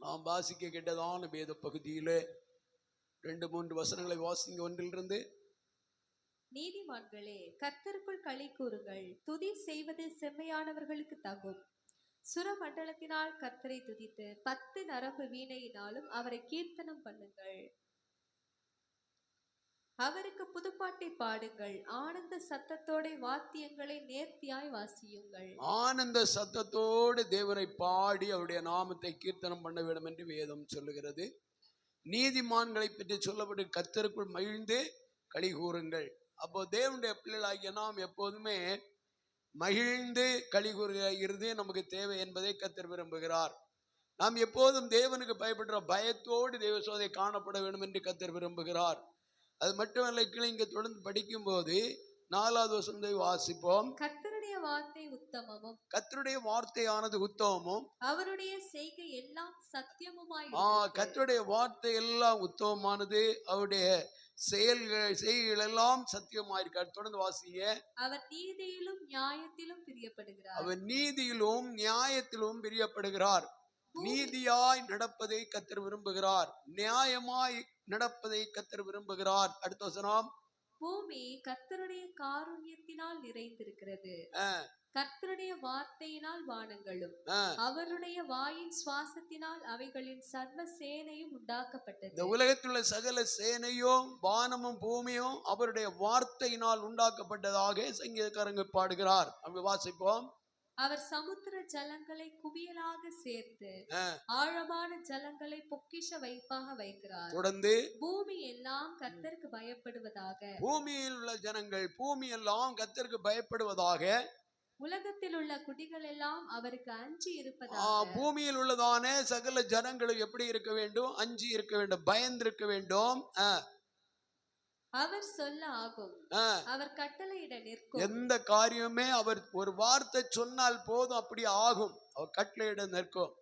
நாம் வாசிக்க கேட்டதான வேத பகுதியிலே 2-3 வசனங்களை வாசிங்க. ஒன்றிலிருந்து. நீதிமான்களே, கர்த்தருக்குள் களி கூறுங்கள், துதி செய்வது செம்மையானவர்களுக்கு தகும். சுரமண்டலத்தினால் கர்த்தரை துதித்து 10 நரம்பு வீணையினாலும் அவரை கீர்த்தனம் பண்ணுங்கள். அவருக்கு புதுப்பாட்டை பாடுங்கள், ஆனந்த சத்தத்தோட வாத்தியங்களை நேர்த்தியாய் வாசியுங்கள். ஆனந்த சத்தத்தோடு தேவனை பாடி அவருடைய நாமத்தை கீர்த்தனம் பண்ண வேண்டும் என்று வேதம் சொல்லுகிறது. நீதிமான்களை பற்றி சொல்லப்பட்டு கர்த்தருக்குள் மகிழ்ந்து களி கூறுங்கள். அப்போ தேவனுடைய பிள்ளைகளாகிய நாம் எப்போதுமே மகிழ்ந்து களி கூறுகிற இருதயம் நமக்கு தேவை என்பதை கர்த்தர் விரும்புகிறார். நாம் எப்போதும் தேவனுக்கு பயப்படுற பயத்தோடு தேவ சோதை காணப்பட வேண்டும் என்று கர்த்தர் விரும்புகிறார். அது மட்டுமல்ல, கீழே இங்க தொடர்ந்து படிக்கும் போது 4வது வசனத்தை வாசிப்போம். கர்த்தருடைய வார்த்தை உத்தமமும், கர்த்தருடைய வார்த்தையானது உத்தமமும், அவருடைய செய்கை எல்லாம் சத்தியமுமாய். கர்த்தருடைய வார்த்தை எல்லாம் உத்தமமானது, அவருடைய செய்கைகள் எல்லாம் சத்தியமாயிருக்கார். தொடர்ந்து வாசிங்க. அவர் நீதியிலும் நியாயத்திலும் பிரியப்படுகிறார். அவர் நீதியிலும் நியாயத்திலும் பிரியப்படுகிறார். நீதியாய் நடப்பதை கர்த்தர் விரும்புகிறார். நியாயமாய் நடப்பதை கர்த்தர் விரும்புகிறார். அடுத்த வசனம். பூமி கர்த்தருடைய காருண்யத்தினால் நிறைந்திருக்கிறது, கர்த்தருடைய வார்த்தையினால் வானங்களும் அவருடைய வாயின் சுவாசத்தினால் அவைகளின் சர்வ சேனையும் உண்டாக்கப்பட்டது. இந்த உலகத்துள்ள சகல சேனையும் வானமும் பூமியும் அவருடைய வார்த்தையினால் உண்டாக்கப்பட்டதாக சங்கீதக்காரங்க பாடுகிறார். அப்படி வாசிப்போம். அவர் சமுத்திர ஜலங்களை குவியலாக சேர்த்து ஆழமான ஜலங்களை பொக்கிஷ வைப்பாக வைக்கிறார். தொடர்ந்து. பூமி எல்லாம் கர்த்தருக்கு பயப்படுவதாக, பூமியில் உள்ள ஜனங்கள் பூமி எல்லாம் கர்த்தருக்கு பயப்படுவதாக, உலகத்தில் உள்ள குடிகள் எல்லாம் அவருக்கு அஞ்சி இருப்பதாக. பூமியில் உள்ளதான சகல ஜனங்களும் எப்படி இருக்க வேண்டும்? அஞ்சி இருக்க வேண்டும், பயந்து இருக்க வேண்டும். அவர் சொல்ல ஆகும், அவர் கட்டளையிட நிற்கும். எந்த காரியமே அவர் ஒரு வார்த்தை சொன்னால் போதும், அப்படி ஆகும். அவர் கட்டளையிட நிற்கும்.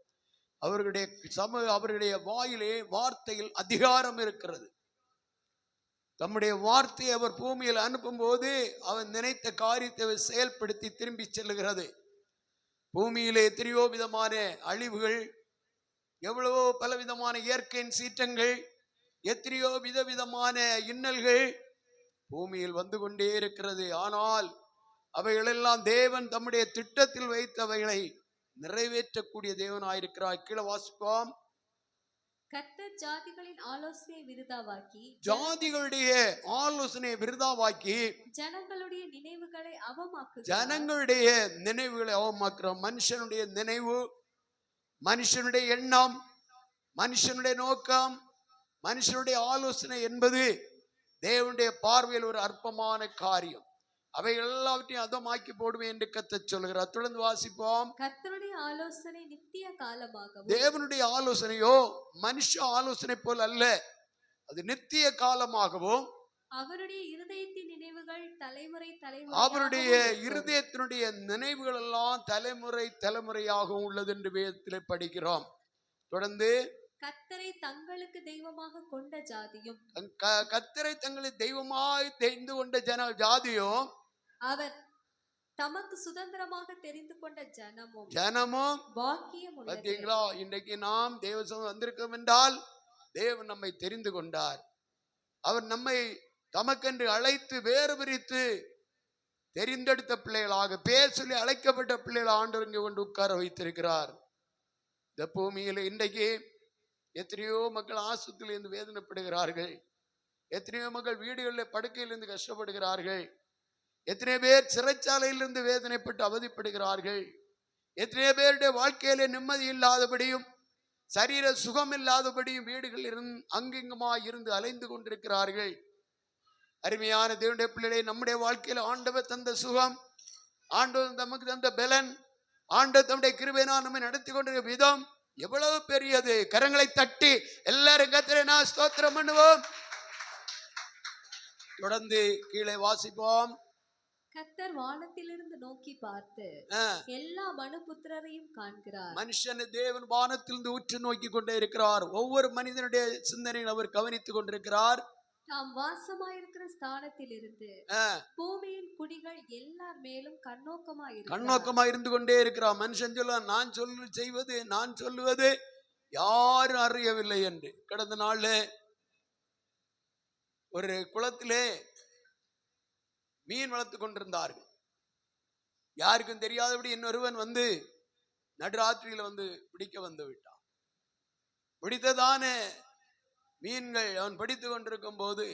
அவருடைய வாயிலே வார்த்தையில் அதிகாரம் இருக்கிறது. தம்முடைய வார்த்தையை அவர் பூமியில் அனுப்பும் போது அவர் நினைத்த காரியத்தை செயல்படுத்தி திரும்பி செல்லுகிறது. பூமியிலே எத்தனையோ விதமான அழிவுகள், எவ்வளவோ பலவிதமான இயற்கையின் சீற்றங்கள், எத்தனையோ விதவிதமான இன்னல்கள் பூமியில் வந்து கொண்டே இருக்கிறது. ஆனால் அவைகளெல்லாம் தேவன் தம்முடைய திட்டத்தில் வைத்தவைகளை நிறைவேற்றக்கூடிய தேவனாயிருக்கிறார். கீழே வாசிப்போம். கர்த்தர் ஜாதிகளின் ஆலோசனை விருதாவாக்கி, ஜாதிகளுடைய ஆலோசனை விருதாவாக்கி ஜனங்களுடைய நினைவுகளை அவமாக்குகிறார். ஜனங்களுடைய நினைவுகளை அவமாக்குறார். மனுஷனுடைய நினைவு, மனுஷனுடைய எண்ணம், மனுஷனுடைய நோக்கம், மனுஷனுடைய ஆலோசனை என்பது தேவனுடைய பார்வையில் ஒரு அற்பமான காரியம். அவை எல்லாவற்றையும் அதமாக்கி போடுவேன் என்று கர்த்தர் சொல்கிறார். தொடர்ந்து வாசிப்போம். கர்த்தருடைய ஆலோசனை நித்திய காலமாகவும், தேவனுடைய ஆலோசனையோ மனுஷ ஆலோசனை போல் அல்ல, அது நித்திய காலமாகவும், அவருடைய இருதயத்தின் நினைவுகள் தலைமுறை தலைமுறை, அவருடைய இருதயத்தினுடைய நினைவுகள் எல்லாம் தலைமுறை தலைமுறையாகவும் உள்ளது என்று வேதத்திலே படிக்கிறோம். தொடர்ந்து. கர்த்தரை தங்களுக்கு தெய்வமாக கொண்ட ஜாதியும், கர்த்தரை தங்களை தெய்வமாய் தெரிந்து கொண்ட ஜாதியும், அவர் தமக்கு சுதந்திரமாக தெரிந்து கொண்ட ஜனமும் பாக்கியம். பார்த்தீங்களா? இன்றைக்கு நாம் தேவ வந்திருக்கோம் என்றால் தேவன் நம்மை தெரிந்து கொண்டார். அவர் நம்மை தமக்கென்று அழைத்து வேறு பிரித்து தெரிந்தெடுத்த பிள்ளைகளாக, பேர் சொல்லி அழைக்கப்பட்ட பிள்ளைகள் ஆண்டவர் இங்கே கொண்டு உட்கார வைத்திருக்கிறார். இந்த பூமியில் இன்றைக்கு எத்தனையோ மக்கள் ஆஸ்பத்திரியிலிருந்து வேதனைப்படுகிறார்கள். எத்தனையோ மக்கள் வீடுகளில் படுக்கையிலிருந்து கஷ்டப்படுகிறார்கள். எத்தனையோ பேர் சிறைச்சாலையிலிருந்து வேதனைப்பட்டு அவதிப்படுகிறார்கள். எத்தனையோ பேருடைய வாழ்க்கையில நிம்மதி இல்லாதபடியும் சரீர சுகம் இல்லாதபடியும் வீடுகளில் அங்கிங்குமாய் இருந்து அலைந்து கொண்டிருக்கிறார்கள். அருமையான தேவனுடைய பிள்ளைகளை, நம்முடைய வாழ்க்கையில் ஆண்டவர் தந்த சுகம், ஆண்டவர் நமக்கு தந்த பலன், ஆண்டவர் தம்முடைய கிருபையினால் நம்மை நடத்தி கொண்டிருக்கிற விதம் எவ்வளவு பெரியது. கரங்களை தட்டி எல்லாரும் கர்த்தரை நான் ஸ்தோத்திரம் பண்ணுவோம். தொடர்ந்து கீழே வாசிப்போம். கர்த்தர் வானத்திலிருந்து நோக்கி பார்த்து எல்லா மனுபுத்திரரையும் காண்கிறார். மனுஷன் தேவன் வானத்திலிருந்து உற்று நோக்கி கொண்டே இருக்கிறார். ஒவ்வொரு மனிதனுடைய சிந்தனையில் அவர் கவனித்துக் கொண்டிருக்கிறார். தாம் வாசமாயிருக்கிற ஸ்தானத்திலிருந்து பூமியின் குடிகள் எல்லார் மேலும் கண்ணோக்கமா இருந்து கொண்டே இருக்கிறார். மனுஷன் சொல்ல நான் செய்வது, நான் சொல்லுவது யாரும் அறியவில்லை என்று. கடந்த நாள்ல ஒரு குளத்திலே மீன் வளர்த்து கொண்டிருந்தார்கள். யாருக்கும் தெரியாதபடி இன்னொருவன் வந்து நடுராத்திரியில வந்து பிடிக்க வந்து விட்டான். பிடித்ததான மீன்கள் அவன் பிடித்து கொண்டிருக்கும் போது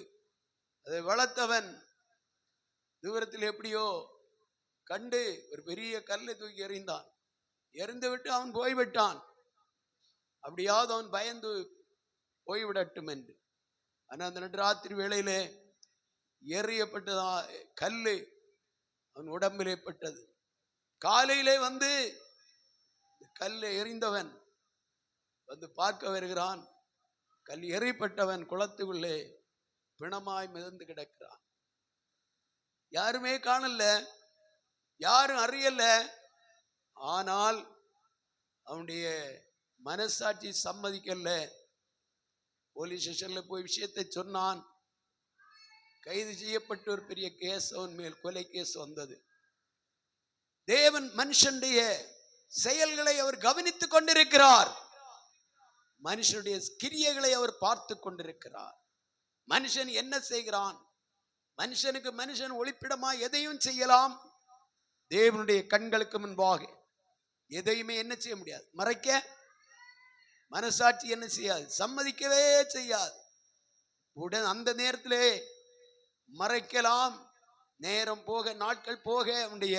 அதை வளர்த்தவன் தூரத்தில் எப்படியோ கண்டு ஒரு பெரிய கல்லை தூக்கி எறிந்தான். எறிந்து விட்டு அவன் போய்விட்டான். அப்படியாவது அவன் பயந்து போய்விடட்டும் என்று. ஆனால் அந்த நடுராத்திரி வேளையிலே எறியப்பட்டதா கல்லு அவன் உடம்பிலே பட்டது. காலையிலே வந்து கல்லை எறிந்தவன் வந்து பார்க்க வருகிறான். கல் எறியப்பட்டவன் குளத்துக்குள்ளே பிணமாய் மிதந்து கிடக்கிறான். யாருமே காணல, யாரும் அறியல. ஆனால் அவனுடைய மனசாட்சி சம்மதிக்கல. போலீஸ் ஸ்டேஷன்ல போய் விஷயத்தை சொன்னான். கைது செய்யப்பட்டு ஒரு பெரிய கேஸ் அவன் மேல் கொலை கேஸ் வந்தது. தேவன் மனுஷனுடைய செயல்களை அவர் கவனித்துக் கொண்டிருக்கிறார். மனுஷனுடைய கிரியைகளை அவர் பார்த்து கொண்டிருக்கிறார். மனுஷன் என்ன செய்கிறான்? மனுஷனுக்கு மனுஷன் ஒளிப்பிடமா எதையும் செய்யலாம். தேவனுடைய கண்களுக்கு முன்பாக எதையுமே என்ன செய்ய முடியாது, மறைக்க மனசாட்சி என்ன செய்யாது, சம்மதிக்கவே செய்யாது. உடன் அந்த நேரத்திலே மறைக்கலாம். நேரம் போக நாட்கள் போக அவனுடைய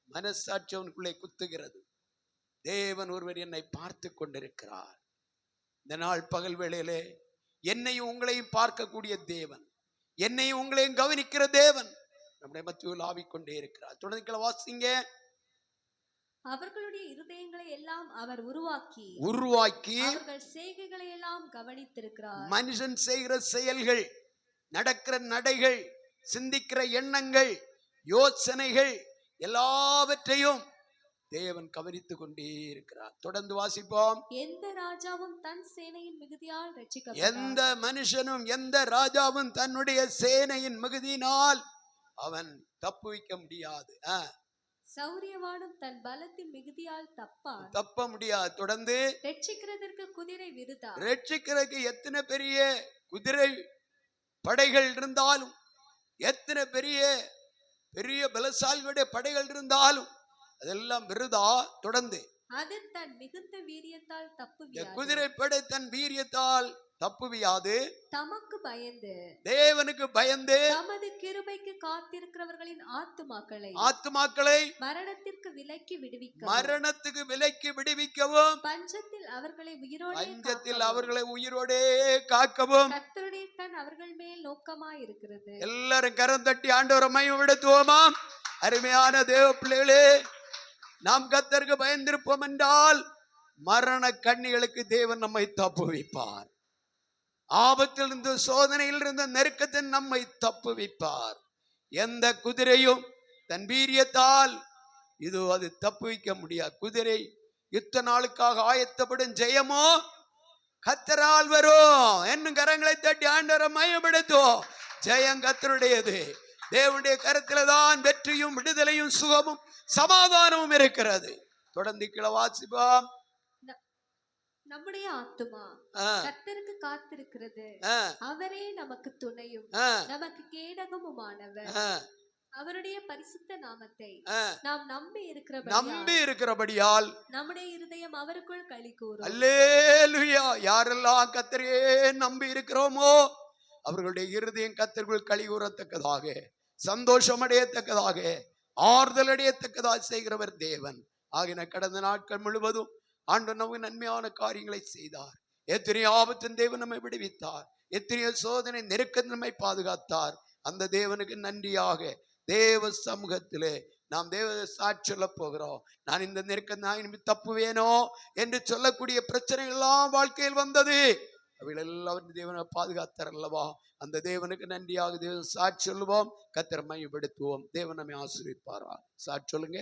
மனசாட்சி அவனுக்குள்ளே குத்துகிறது. தேவன் ஒருவர் என்னை பார்த்து கொண்டிருக்கிறார். இந்த நாள் பகல் வேளையிலே என்னையும் உங்களையும் பார்க்கக்கூடிய தேவன், என்னையும் உங்களையும் கவனிக்கிற தேவன் நம்முடைய மத்தியில் ஆவிக்கொண்டே இருக்கிறார். தொடர்ந்து வாசிங்க. அவர்களுடைய இருதயங்களை எல்லாம் அவர் உருவாக்கி அவர்கள் செய்கைகளை எல்லாம் கவனித்திருக்கிறார். மனுஷன் செய்கிற செயல்கள், நடக்கிற நடைகள், சிந்திக்கிற எண்ணங்கள், யோசனைகள் எல்லாவற்றையும் தேவன் கவனித்துக் கொண்டே இருக்கிறார். தொடர்ந்து வாசிப்போம். எந்த ராஜாவும் தன் சேனையின் மிகுதியால் ரட்சிக்கப்பட்டார். எந்த மனுஷனும் எந்த ராஜாவும் தன்னுடைய சேனையின் மிகுதியினால் அவன் தப்புவிக்க முடியாது. சௌரியவானும் தன் பலத்தின் மிகுதியால் தப்ப முடியாது. தொடர்ந்து ரட்சிக்கிறதற்கு குதிரை விருதா. ரட்சிக்கிறதுக்கு எத்தனை பெரிய குதிரை படைகள் இருந்தாலும், எத்தனை பெரிய பெரிய பலசாலிகளுடைய படைகள் இருந்தாலும் அதெல்லாம் விருதா. தொடர்ந்து அது தன் மிகுந்த வீரியத்தால் தப்புவியாது. குதிரை படை தன் வீரியத்தால் தப்புவியாது. தமக்கு பயந்து தேவனுக்கு பயந்து தமது கிருபைக்கு காத்திருக்கிறவர்களின் ஆத்துமாக்களை மரணத்திற்கு விலக்கி விடுவிக்கவும் பஞ்சத்தில் அவர்களை உயிரோடே காக்கவும் கர்த்தருடைய கண் அவர்கள் மேல் நோக்கமாய் இருக்கிறது. எல்லாரும் கரம் தட்டி ஆண்டவரை மகிமைப்படுத்துவோமா? அருமையான தேவ பிள்ளைகளே, நாம் கர்த்தருக்கு பயந்திருப்போம் என்றால் மரண கண்ணிகளுக்கு தேவன் நம்மை தப்புவிப்பார். ஆபத்திலிருந்து, சோதனையிலிருந்து, நெருக்கத்தில் நம்மை தப்புவிப்பார். எந்த குதிரையும் தன் வீரியத்தால் அது தப்புவிக்க முடியாது. குதிரை யுத்த நாளுக்காக ஆயத்தப்படும் ஜெயமோ கர்த்தரால் வரும். என்னும் கரங்களை தட்டி ஆண்டவரை மகிமைப்படுத்துவோம். ஜெயம் கர்த்தருடையது. தேவனுடைய கரத்தில தான் வெற்றியும் விடுதலையும் சுகமும் சமாதானமும் இருக்கிறது. தொடர்ந்து கீழே வாசிப்போம். நம்முடைய ஆத்துமா கர்த்தருக்கு காத்திருக்கிறது. அவரே நமக்கு துணையும் நமக்கு கேடகமுமானவர். அவருடைய பரிசுத்த நாமத்தை நாம் நம்பி இருக்கிறபடியால் நம்முடைய இருதயம் அவருக்குள் களி கூறும். அல்லேலூயா. யாரெல்லாம் கர்த்தரையே நம்பி இருக்கிறோமோ அவர்களுடைய இருதயம் கர்த்தருக்குள் களி கூறத்தக்கதாக, சந்தோஷம் அடையத்தக்கதாக, ஆறுதல் அடையத்தக்கதாக செய்கிறவர் தேவன். ஆகின கடந்த நாட்கள் முழுவதும் ஆண்டவர் நமக்கு நன்மையான காரியங்களை செய்தார். எத்தனையோ ஆபத்தின் தேவன் நம்மை விடுவித்தார். எத்தனையோ சோதனை நெருக்கத்தில் நம்மை பாதுகாத்தார். அந்த தேவனுக்கு நன்றியாக தேவ சமூகத்திலே நாம் தேவ சாட்சி சொல்ல போகிறோம். நான் இந்த நெருக்கம் தப்புவேனோ என்று சொல்லக்கூடிய பிரச்சனைகள் எல்லாம் வாழ்க்கையில் வந்தது. அவைகள் எல்லாரும் தேவனை பாதுகாத்தார் அல்லவா? அந்த தேவனுக்கு நன்றியாக தேவ சாட்சி சொல்லுவோம். கர்த்தரை மகிமைப்படுத்துவோம். தேவன் நம்மை ஆசீர்வதிப்பாராக. சாட்சி சொல்லுங்க.